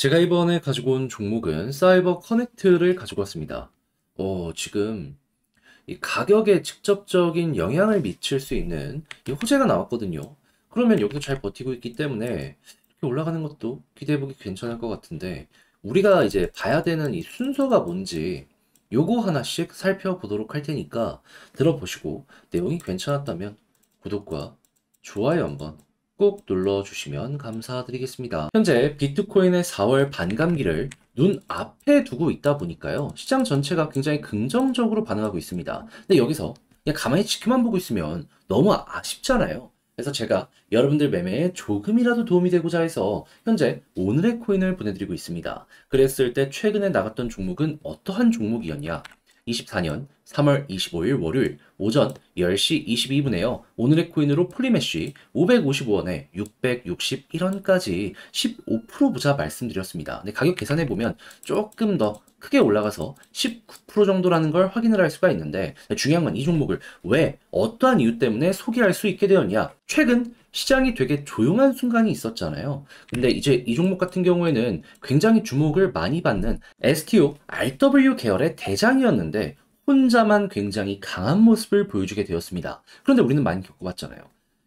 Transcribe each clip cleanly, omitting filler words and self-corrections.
제가 이번에 가지고 온 종목은 사이버 커넥트를 가지고 왔습니다. 지금 이 가격에 직접적인 영향을 미칠 수 있는 이 호재가 나왔거든요. 그러면 여기서 잘 버티고 있기 때문에 이렇게 올라가는 것도 기대해보기 괜찮을 것 같은데, 우리가 이제 봐야 되는 이 순서가 뭔지 요거 하나씩 살펴보도록 할 테니까 들어보시고 내용이 괜찮았다면 구독과 좋아요 한번 꼭 눌러주시면 감사드리겠습니다. 현재 비트코인의 4월 반감기를 눈앞에 두고 있다 보니까요, 시장 전체가 굉장히 긍정적으로 반응하고 있습니다. 근데 여기서 그냥 가만히 지켜만 보고 있으면 너무 아쉽잖아요. 그래서 제가 여러분들 매매에 조금이라도 도움이 되고자 해서 현재 오늘의 코인을 보내드리고 있습니다. 그랬을 때 최근에 나갔던 종목은 어떠한 종목이었냐? 24년 3월 25일 월요일 오전 10시 22분에요. 오늘의 코인으로 폴리메쉬 555원에 661원까지 15% 부자 말씀드렸습니다. 근데 가격 계산해보면 조금 더 크게 올라가서 19% 정도라는 걸 확인을 할 수가 있는데, 중요한 건 이 종목을 왜 어떠한 이유 때문에 소개할 수 있게 되었냐? 최근 시장이 되게 조용한 순간이 있었잖아요. 근데 이제 이 종목 같은 경우에는 굉장히 주목을 많이 받는 STO, RW 계열의 대장이었는데 혼자만 굉장히 강한 모습을 보여주게 되었습니다. 그런데 우리는 많이 겪어봤잖아요.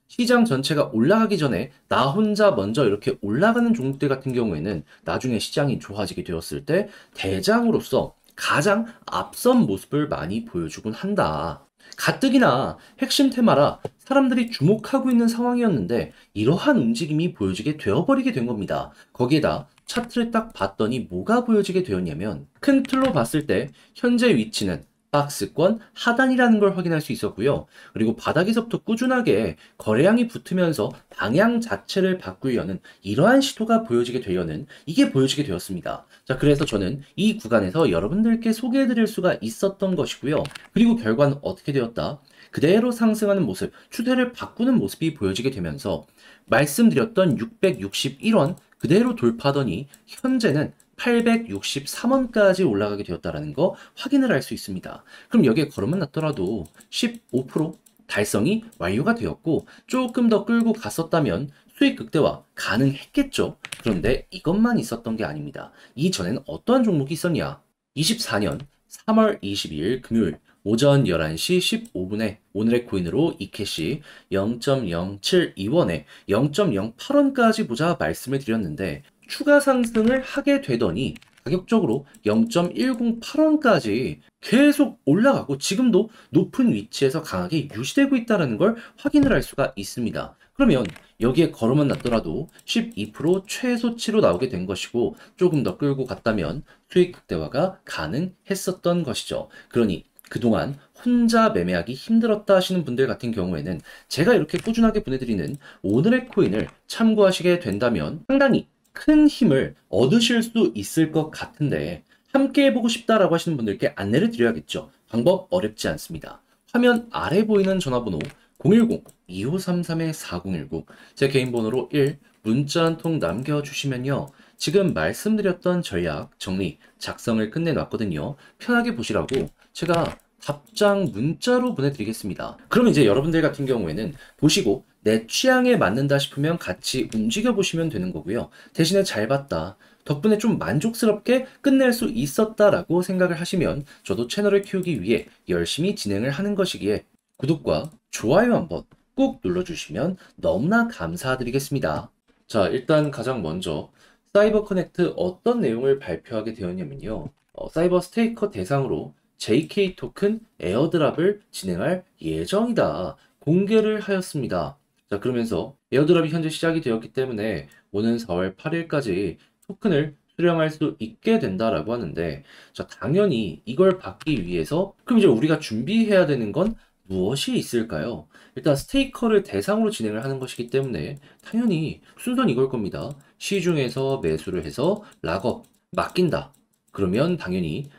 시장 전체가 올라가기 전에 나 혼자 먼저 이렇게 올라가는 종목들 같은 경우에는 나중에 시장이 좋아지게 되었을 때 대장으로서 가장 앞선 모습을 많이 보여주곤 한다. 가뜩이나 핵심 테마라 사람들이 주목하고 있는 상황이었는데 이러한 움직임이 보여지게 되어버리게 된 겁니다. 거기에다 차트를 딱 봤더니 뭐가 보여지게 되었냐면, 큰 틀로 봤을 때 현재 위치는 박스권 하단이라는 걸 확인할 수 있었고요. 그리고 바닥에서부터 꾸준하게 거래량이 붙으면서 방향 자체를 바꾸려는 이러한 시도가 보여지게 되려는, 이게 보여지게 되었습니다. 자, 그래서 저는 이 구간에서 여러분들께 소개해드릴 수가 있었던 것이고요. 그리고 결과는 어떻게 되었다? 그대로 상승하는 모습, 추세를 바꾸는 모습이 보여지게 되면서 말씀드렸던 661원 그대로 돌파하더니 현재는 863원까지 올라가게 되었다는 거 확인을 할 수 있습니다. 그럼 여기에 걸음만 났더라도 15% 달성이 완료가 되었고, 조금 더 끌고 갔었다면 수익 극대화 가능했겠죠. 그런데 이것만 있었던 게 아닙니다. 이전에는 어떠한 종목이 있었냐? 24년 3월 22일 금요일 오전 11시 15분에 오늘의 코인으로 이캐시 0.072원에 0.08원까지 보자 말씀을 드렸는데, 추가 상승을 하게 되더니 가격적으로 0.108원까지 계속 올라가고 지금도 높은 위치에서 강하게 유지되고 있다는 걸 확인을 할 수가 있습니다. 그러면 여기에 걸음만 났더라도 12% 최소치로 나오게 된 것이고, 조금 더 끌고 갔다면 수익 극대화가 가능했었던 것이죠. 그러니 그동안 혼자 매매하기 힘들었다 하시는 분들 같은 경우에는 제가 이렇게 꾸준하게 보내드리는 오늘의 코인을 참고하시게 된다면 상당히 큰 힘을 얻으실 수 있을 것 같은데, 함께 해보고 싶다라고 하시는 분들께 안내를 드려야겠죠. 방법 어렵지 않습니다. 화면 아래 보이는 전화번호 010-2533-4019, 제 개인 번호로 1 문자 한 통 남겨주시면요, 지금 말씀드렸던 전략 정리 작성을 끝내놨거든요. 편하게 보시라고 제가 답장 문자로 보내드리겠습니다. 그럼 이제 여러분들 같은 경우에는 보시고 내 취향에 맞는다 싶으면 같이 움직여 보시면 되는 거고요. 대신에 잘 봤다, 덕분에 좀 만족스럽게 끝낼 수 있었다라고 생각을 하시면 저도 채널을 키우기 위해 열심히 진행을 하는 것이기에 구독과 좋아요 한번 꼭 눌러주시면 너무나 감사드리겠습니다. 자, 일단 가장 먼저 사이버 커넥트 어떤 내용을 발표하게 되었냐면요. 사이버 스테이커 대상으로 JK 토큰 에어드랍을 진행할 예정이다 공개를 하였습니다. 자, 그러면서 에어드랍이 현재 시작이 되었기 때문에 오는 4월 8일까지 토큰을 수령할 수 있게 된다라고 하는데, 자, 당연히 이걸 받기 위해서 그럼 이제 우리가 준비해야 되는 건 무엇이 있을까요? 일단 스테이커를 대상으로 진행을 하는 것이기 때문에 당연히 순서는 이걸 겁니다. 시중에서 매수를 해서 락업 맡긴다. 그러면 당연히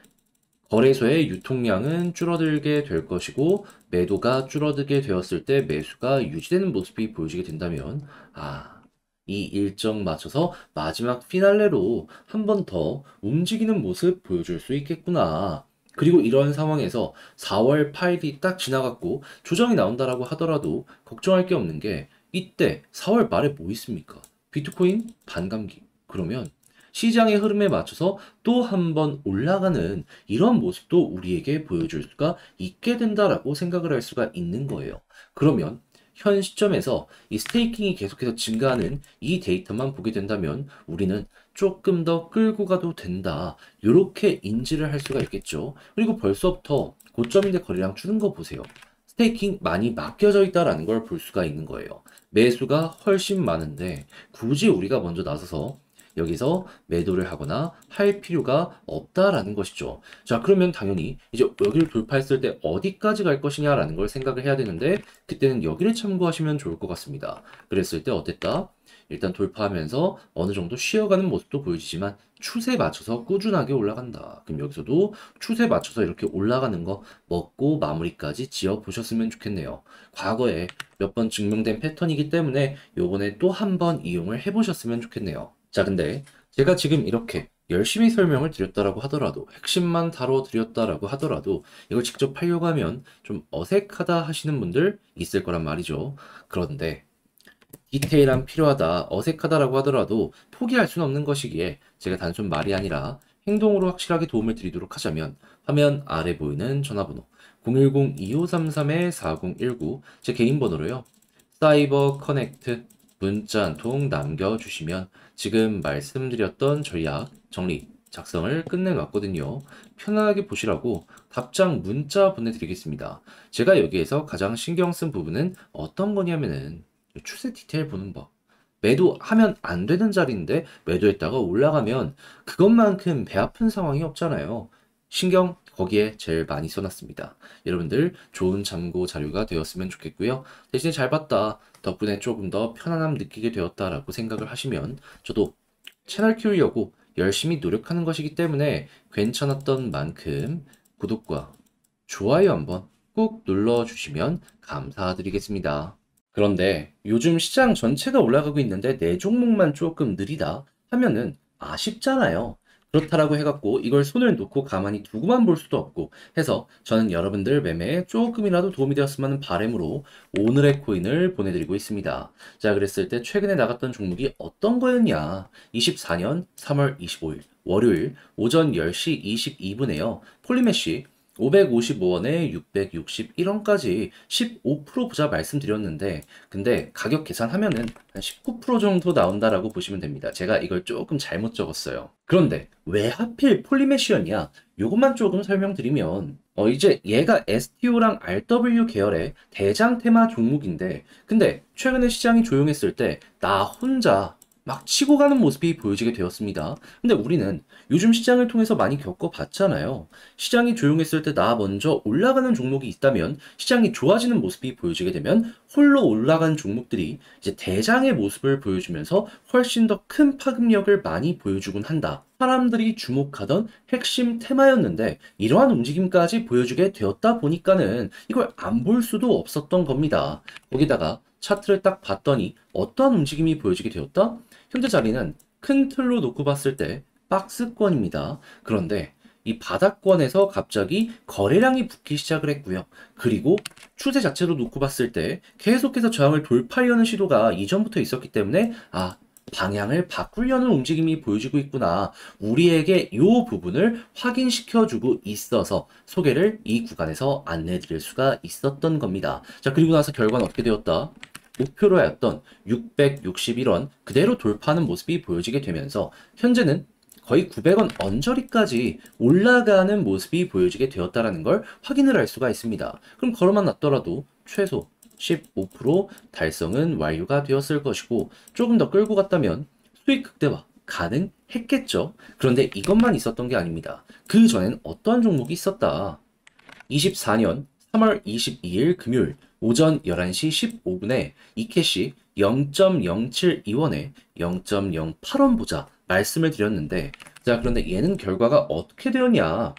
거래소의 유통량은 줄어들게 될 것이고, 매도가 줄어들게 되었을 때 매수가 유지되는 모습이 보여지게 된다면, 이 일정 맞춰서 마지막 피날레로 한 번 더 움직이는 모습 보여줄 수 있겠구나. 그리고 이런 상황에서 4월 8일이 딱 지나갔고 조정이 나온다라고 하더라도 걱정할 게 없는 게, 이때 4월 말에 뭐 있습니까? 비트코인 반감기. 그러면 시장의 흐름에 맞춰서 또 한 번 올라가는 이런 모습도 우리에게 보여줄 수가 있게 된다라고 생각을 할 수가 있는 거예요. 그러면 현 시점에서 이 스테이킹이 계속해서 증가하는 이 데이터만 보게 된다면 우리는 조금 더 끌고 가도 된다. 이렇게 인지를 할 수가 있겠죠. 그리고 벌써부터 고점인데 거래량 주는 거 보세요. 스테이킹 많이 맡겨져 있다라는 걸 볼 수가 있는 거예요. 매수가 훨씬 많은데 굳이 우리가 먼저 나서서 여기서 매도를 하거나 할 필요가 없다라는 것이죠. 자, 그러면 당연히 이제 여기를 돌파했을 때 어디까지 갈 것이냐라는 걸 생각을 해야 되는데 그때는 여기를 참고하시면 좋을 것 같습니다. 그랬을 때 어땠다? 일단 돌파하면서 어느 정도 쉬어가는 모습도 보여지지만 추세에 맞춰서 꾸준하게 올라간다. 그럼 여기서도 추세에 맞춰서 이렇게 올라가는 거 먹고 마무리까지 지어 보셨으면 좋겠네요. 과거에 몇 번 증명된 패턴이기 때문에 요번에 또 한 번 이용을 해보셨으면 좋겠네요. 자, 근데 제가 지금 이렇게 열심히 설명을 드렸다라고 하더라도 핵심만 다뤄드렸다라고 하더라도 이걸 직접 하려고 하면 좀 어색하다 하시는 분들 있을 거란 말이죠. 그런데 디테일함 필요하다, 어색하다라고 하더라도 포기할 수는 없는 것이기에 제가 단순 말이 아니라 행동으로 확실하게 도움을 드리도록 하자면 화면 아래 보이는 전화번호 010-2533-4019 제 개인 번호로요. 사이버 커넥트 문자 한 통 남겨주시면 지금 말씀드렸던 전략 정리 작성을 끝내놨거든요. 편안하게 보시라고 답장 문자 보내드리겠습니다. 제가 여기에서 가장 신경 쓴 부분은 어떤 거냐면은 추세 디테일 보는 법. 매도하면 안 되는 자리인데 매도했다가 올라가면 그것만큼 배 아픈 상황이 없잖아요. 신경 거기에 제일 많이 써놨습니다. 여러분들 좋은 참고 자료가 되었으면 좋겠고요. 대신에 잘 봤다. 덕분에 조금 더 편안함 느끼게 되었다라고 생각을 하시면 저도 채널 키우려고 열심히 노력하는 것이기 때문에 괜찮았던 만큼 구독과 좋아요 한번 꾹 눌러주시면 감사드리겠습니다. 그런데 요즘 시장 전체가 올라가고 있는데 내 종목만 조금 느리다 하면은 아쉽잖아요. 그렇다라고 해갖고 이걸 손을 놓고 가만히 두고만 볼 수도 없고 해서 저는 여러분들 매매에 조금이라도 도움이 되었으면 하는 바람으로 오늘의 코인을 보내드리고 있습니다. 자, 그랬을 때 최근에 나갔던 종목이 어떤 거였냐? 24년 3월 25일 월요일 오전 10시 22분에요. 폴리메쉬 555원에 661원까지 15% 보자 말씀드렸는데 근데 가격 계산하면은 한 19% 정도 나온다라고 보시면 됩니다. 제가 이걸 조금 잘못 적었어요. 그런데 왜 하필 폴리메쉬였냐? 요것만 조금 설명드리면 이제 얘가 STO랑 RW 계열의 대장 테마 종목인데 근데 최근에 시장이 조용했을 때 나 혼자 막 치고 가는 모습이 보여지게 되었습니다. 근데 우리는 요즘 시장을 통해서 많이 겪어봤잖아요. 시장이 조용했을 때 나 먼저 올라가는 종목이 있다면 시장이 좋아지는 모습이 보여지게 되면 홀로 올라간 종목들이 이제 대장의 모습을 보여주면서 훨씬 더 큰 파급력을 많이 보여주곤 한다. 사람들이 주목하던 핵심 테마였는데 이러한 움직임까지 보여주게 되었다 보니까는 이걸 안 볼 수도 없었던 겁니다. 거기다가 차트를 딱 봤더니 어떠한 움직임이 보여지게 되었다? 현재 자리는 큰 틀로 놓고 봤을 때 박스권입니다. 그런데 이 바닥권에서 갑자기 거래량이 붙기 시작을 했고요. 그리고 추세 자체로 놓고 봤을 때 계속해서 저항을 돌파하려는 시도가 이전부터 있었기 때문에 방향을 바꾸려는 움직임이 보여지고 있구나. 우리에게 이 부분을 확인시켜주고 있어서 소개를 이 구간에서 안내드릴 수가 있었던 겁니다. 자, 그리고 나서 결과는 어떻게 되었다? 목표로 하였던 661원 그대로 돌파하는 모습이 보여지게 되면서 현재는 거의 900원 언저리까지 올라가는 모습이 보여지게 되었다는 걸 확인을 할 수가 있습니다. 그럼 걸어만 놨더라도 최소 15% 달성은 완료가 되었을 것이고 조금 더 끌고 갔다면 수익 극대화 가능했겠죠. 그런데 이것만 있었던 게 아닙니다. 그 전엔 어떠한 종목이 있었다. 24년 3월 22일 금요일 오전 11시 15분에 이캐시 0.072원에 0.08원 보자 말씀을 드렸는데 자, 그런데 얘는 결과가 어떻게 되었냐?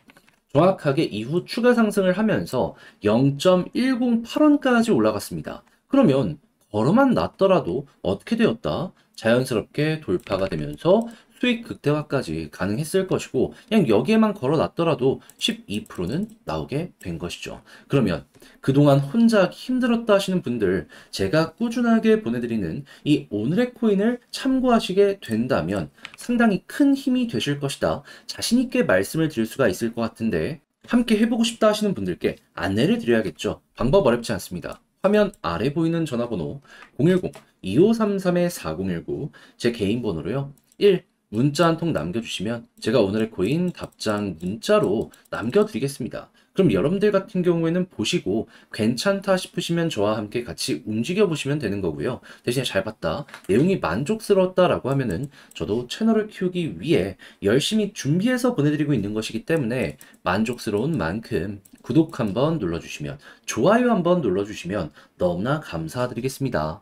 정확하게 이후 추가 상승을 하면서 0.108원까지 올라갔습니다. 그러면 걸어만 놨더라도 어떻게 되었다? 자연스럽게 돌파가 되면서 수익 극대화까지 가능했을 것이고 그냥 여기에만 걸어놨더라도 12%는 나오게 된 것이죠. 그러면 그동안 혼자 하기 힘들었다 하시는 분들 제가 꾸준하게 보내드리는 이 오늘의 코인을 참고하시게 된다면 상당히 큰 힘이 되실 것이다. 자신 있게 말씀을 드릴 수가 있을 것 같은데 함께 해보고 싶다 하시는 분들께 안내를 드려야겠죠. 방법 어렵지 않습니다. 화면 아래 보이는 전화번호 010-2533-4019 제 개인 번호로요. 1. 문자 한 통 남겨주시면 제가 오늘의 코인 답장 문자로 남겨드리겠습니다. 그럼 여러분들 같은 경우에는 보시고 괜찮다 싶으시면 저와 함께 같이 움직여 보시면 되는 거고요. 대신에 잘 봤다, 내용이 만족스러웠다라고 하면은 저도 채널을 키우기 위해 열심히 준비해서 보내드리고 있는 것이기 때문에 만족스러운 만큼 구독 한번 눌러주시면 좋아요 한번 눌러주시면 너무나 감사드리겠습니다.